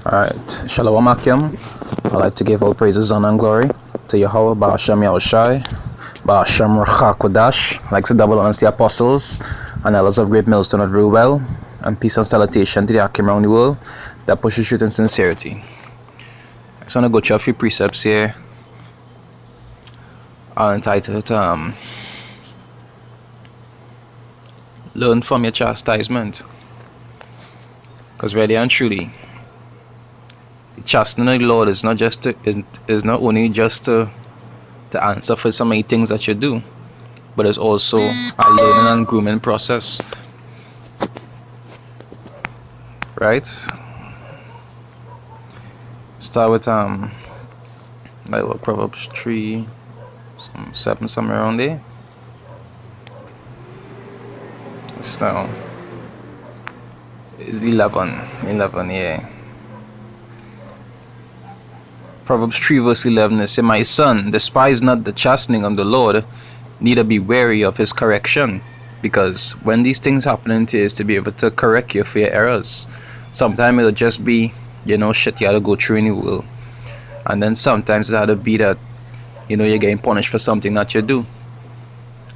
Alright, Shalom Akim. I'd like to give all praises, honor, and glory to Yahweh, Ba'ashem Yahushai, Ba'ashem Rachakodash. I'd like to double honors the apostles and elders of Great Millstone at Ruel, and peace and salutation to the Akim around the world that pushes truth and sincerity. I just want to go through a few precepts here. I'll entitle it, Learn from your chastisement. Because really and truly, the chastening of the Lord is not just is not only just to answer for so many things that you do, but it's also a learning and grooming process. Right? Start with like Proverbs 3, 7, somewhere around there. It's now 11, yeah. Proverbs 3 verse 11, it says, "My son, despise not the chastening of the Lord, neither be weary of his correction." Because when these things happen to you, is to be able to correct you for your errors. Sometimes it'll just be, shit you had to go through in the world. And then sometimes it had to be that, you're getting punished for something that you do.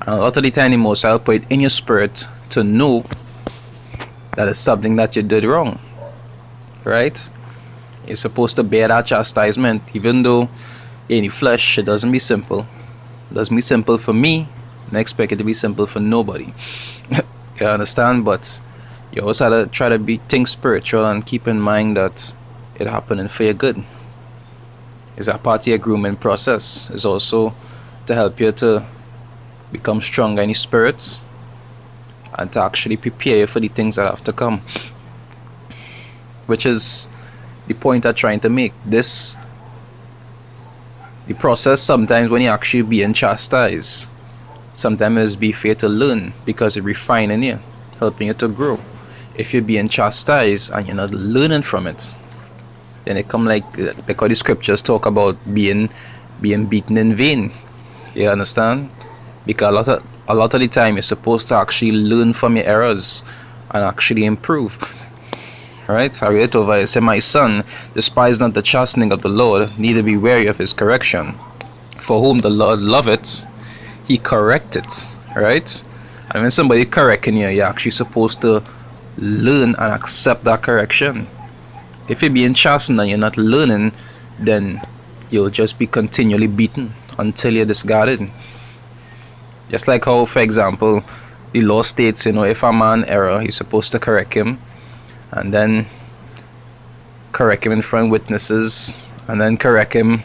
And a lot of the time, the Most High will put it in your spirit to know that it's something that you did wrong. Right? You're supposed to bear that chastisement, even though in the flesh it doesn't be simple. It doesn't be simple for me, and I expect it to be simple for nobody. You understand? But you also have to try to think spiritual and keep in mind that it happening for your good. It's a part of your grooming process. It's also to help you to become stronger in your spirits and to actually prepare you for the things that have to come, which is the point I'm trying to make. The process, sometimes when you actually being chastised, sometimes it's be fair to learn, because it refining you, helping you to grow. If you're being chastised and you're not learning from it, then it come like how the scriptures talk about being beaten in vain. You understand? Because a lot of the time you're supposed to actually learn from your errors and actually improve. Right? I read it over. It said, "My son, despise not the chastening of the Lord, neither be weary of his correction. For whom the Lord loveth, he correcteth." Right? And when somebody correcting you, you're actually supposed to learn and accept that correction. If you're being chastened and you're not learning, then you'll just be continually beaten until you're discarded. Just like how, for example, the law states, if a man error, he's supposed to correct him, and then correct him in front of witnesses, and then correct him,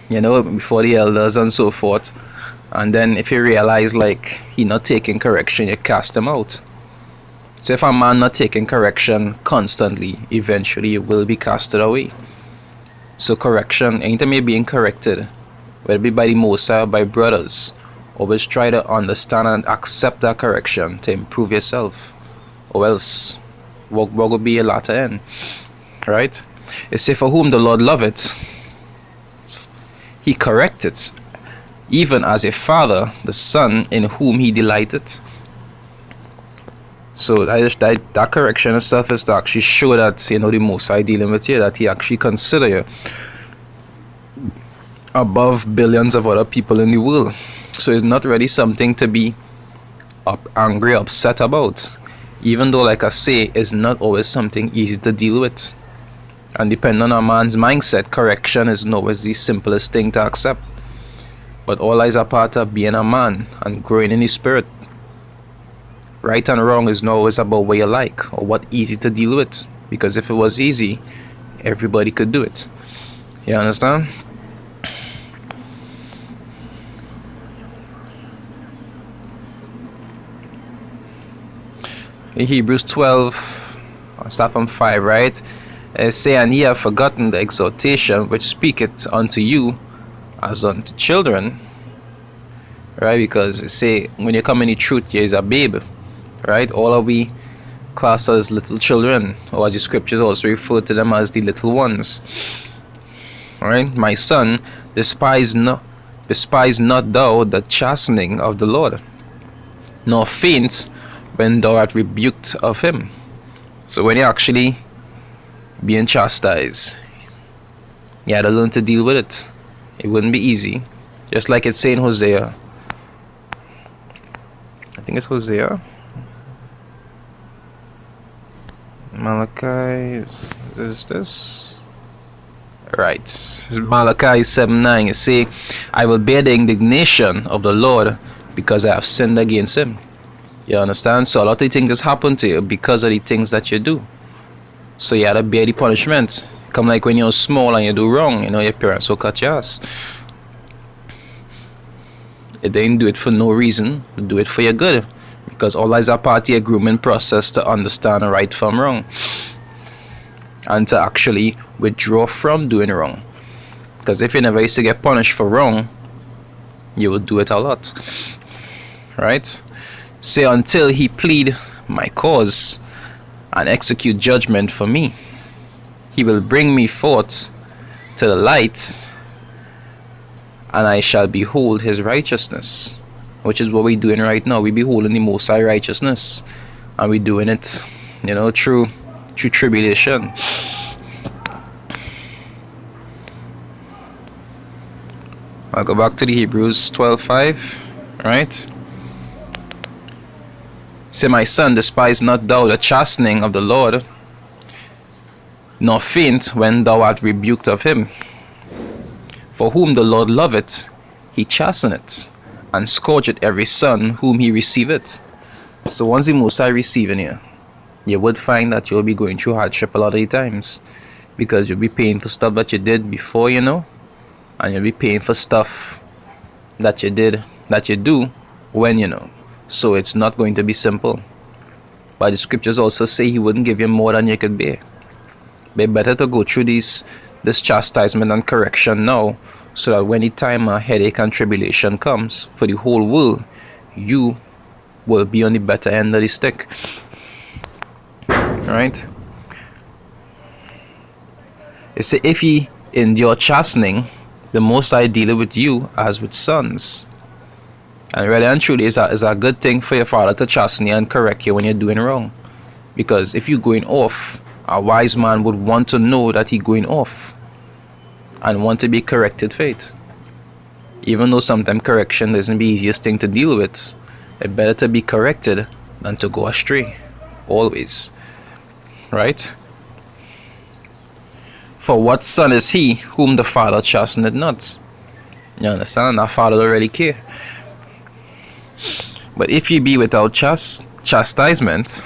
before the elders and so forth. And then if you realize like he not taking correction, you cast him out. So if a man not taking correction constantly, eventually you will be casted away. So correction, anytime you're being corrected, whether it be by the Most High or by brothers, always try to understand and accept that correction to improve yourself, or else what will be your latter end. Right? It says, "For whom the Lord loveth, he correcteth, even as a father the son in whom he delighteth." So that correction itself is to actually show that the Most High dealing with you, that he actually consider you above billions of other people in the world. So it's not really something to be angry, upset about. Even though, like I say, it's not always something easy to deal with. And depending on a man's mindset, correction isn't always the simplest thing to accept. But all is a part of being a man and growing in his spirit. Right and wrong is not always about what you like or what easy to deal with. Because if it was easy, everybody could do it. You understand? In Hebrews 12, I'll start from 5, right? It say, "And ye have forgotten the exhortation which speaketh unto you as unto children." Right? Because it say, when you come in the truth, you is a babe. Right? All of we class as little children, or as the scriptures also refer to them as the little ones. Right? "My son, despise not thou the chastening of the Lord, nor faint when thou art rebuked of him." So when being chastised. You had to learn to deal with it. It wouldn't be easy. Just like it's saying Hosea. I think it's Hosea. Malachi is this? Right. Malachi 7:9. You say, I will bear the indignation of the Lord because I have sinned against him. You understand? So a lot of things just happen to you because of the things that you do. So you had to bear the punishment. Come like when you're small and you do wrong, your parents will cut your ass. They didn't do it for no reason. They do it for your good. Because all is a part of your grooming process to understand right from wrong. And to actually withdraw from doing wrong. Because if you never used to get punished for wrong, you will do it a lot. Right? Say, until he plead my cause and execute judgment for me, he will bring me forth to the light, and I shall behold his righteousness. Which is what we're doing right now. We're beholding the Most High righteousness. And we're doing it, through tribulation. I'll go back to the Hebrews 12:5. Right? Say, my son, despise not thou the chastening of the Lord, nor faint when thou art rebuked of him. For whom the Lord loveth, he chasteneth, and scourgeth every son whom he receiveth. So once the Most High receiving you, you would find that you'll be going through hardship a lot of the times. Because you'll be paying for stuff that you did before, and you'll be paying for stuff that you do when you know. So it's not going to be simple. But the scriptures also say he wouldn't give you more than you could bear. But better to go through this chastisement and correction now, so that when the time of headache and tribulation comes for the whole world, you will be on the better end of the stick. Right? It says, if ye endure chastening, the Most High dealeth with you as with sons. And really and truly, it's a good thing for your father to chasten you and correct you when you're doing wrong. Because if you're going off, a wise man would want to know that he's going off and want to be corrected for it. Even though sometimes correction isn't the easiest thing to deal with, it's better to be corrected than to go astray. Always. Right? For what son is he whom the father chasteneth not? You understand? That father don't really care. But if ye be without chastisement,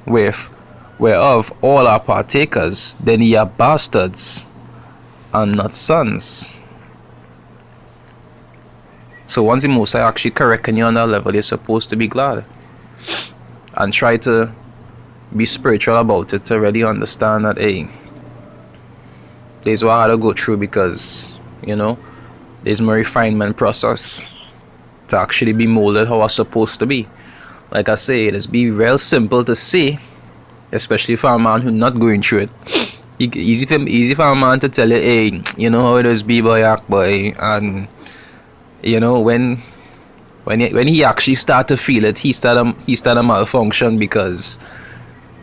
whereof all are partakers, then ye are bastards and not sons. So once the Most High actually correcting you on that level, you're supposed to be glad. And try to be spiritual about it, to really understand that, hey, there's what I had to go through, because, there's my refinement process to actually be molded how I'm supposed to be. Like I say, it's be real simple to say, especially for a man who's not going through it. Easy for a man to tell you, hey, you know how it is, be boy, act boy, and when he actually start to feel it, he start a malfunction, because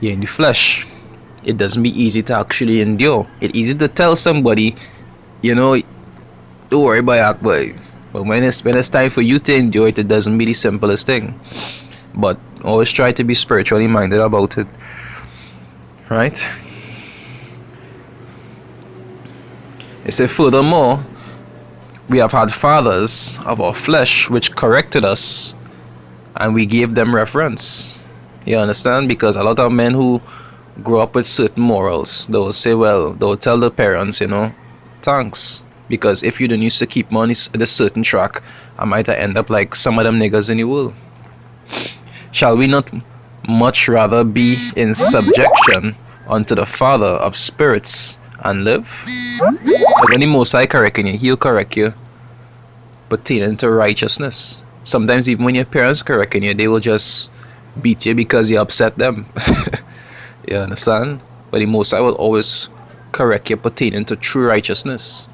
you're in the flesh. It doesn't be easy to actually endure. It's easy to tell somebody, don't worry about act boy. But when it's time for you to endure it, it doesn't be the simplest thing. But always try to be spiritually minded about it. Right? It says, furthermore, we have had fathers of our flesh which corrected us, and we gave them reference. You understand? Because a lot of men who grow up with certain morals, they will say, they'll tell the parents, thanks. Because if you don't used to keep money at a certain track, I might end up like some of them niggas in the world. Shall we not much rather be in subjection unto the Father of spirits and live? But when the Most High correcting you, he'll correct you pertaining to righteousness. Sometimes even when your parents correcting you, they will just beat you because you upset them. You understand? But the Most High will always correct you pertaining to true righteousness.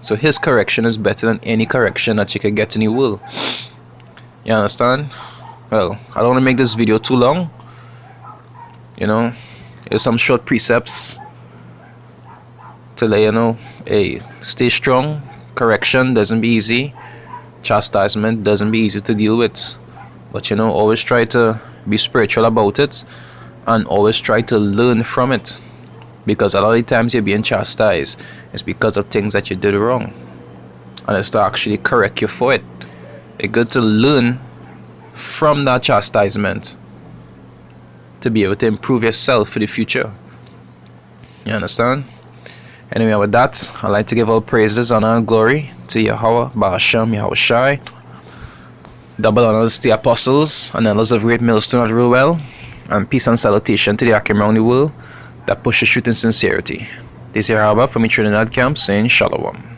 So his correction is better than any correction that you can get in the world. You understand? Well, I don't want to make this video too long. There's some short precepts to let you know, hey, stay strong. Correction doesn't be easy. Chastisement doesn't be easy to deal with. But always try to be spiritual about it, and always try to learn from it. Because a lot of the times you're being chastised, it's because of things that you did wrong. And it's to actually correct you for it. It's good to learn from that chastisement to be able to improve yourself for the future. You understand? Anyway, with that, I'd like to give all praises, honor, and glory to Yahweh, Ba'ashem, Yahushai. Double honors to the apostles and elders of Great Millstone at Ruel. And peace and salutation to the Akim around the world that push the truth in sincerity. This is Yahweh from the Trinidad camp saying Shalom.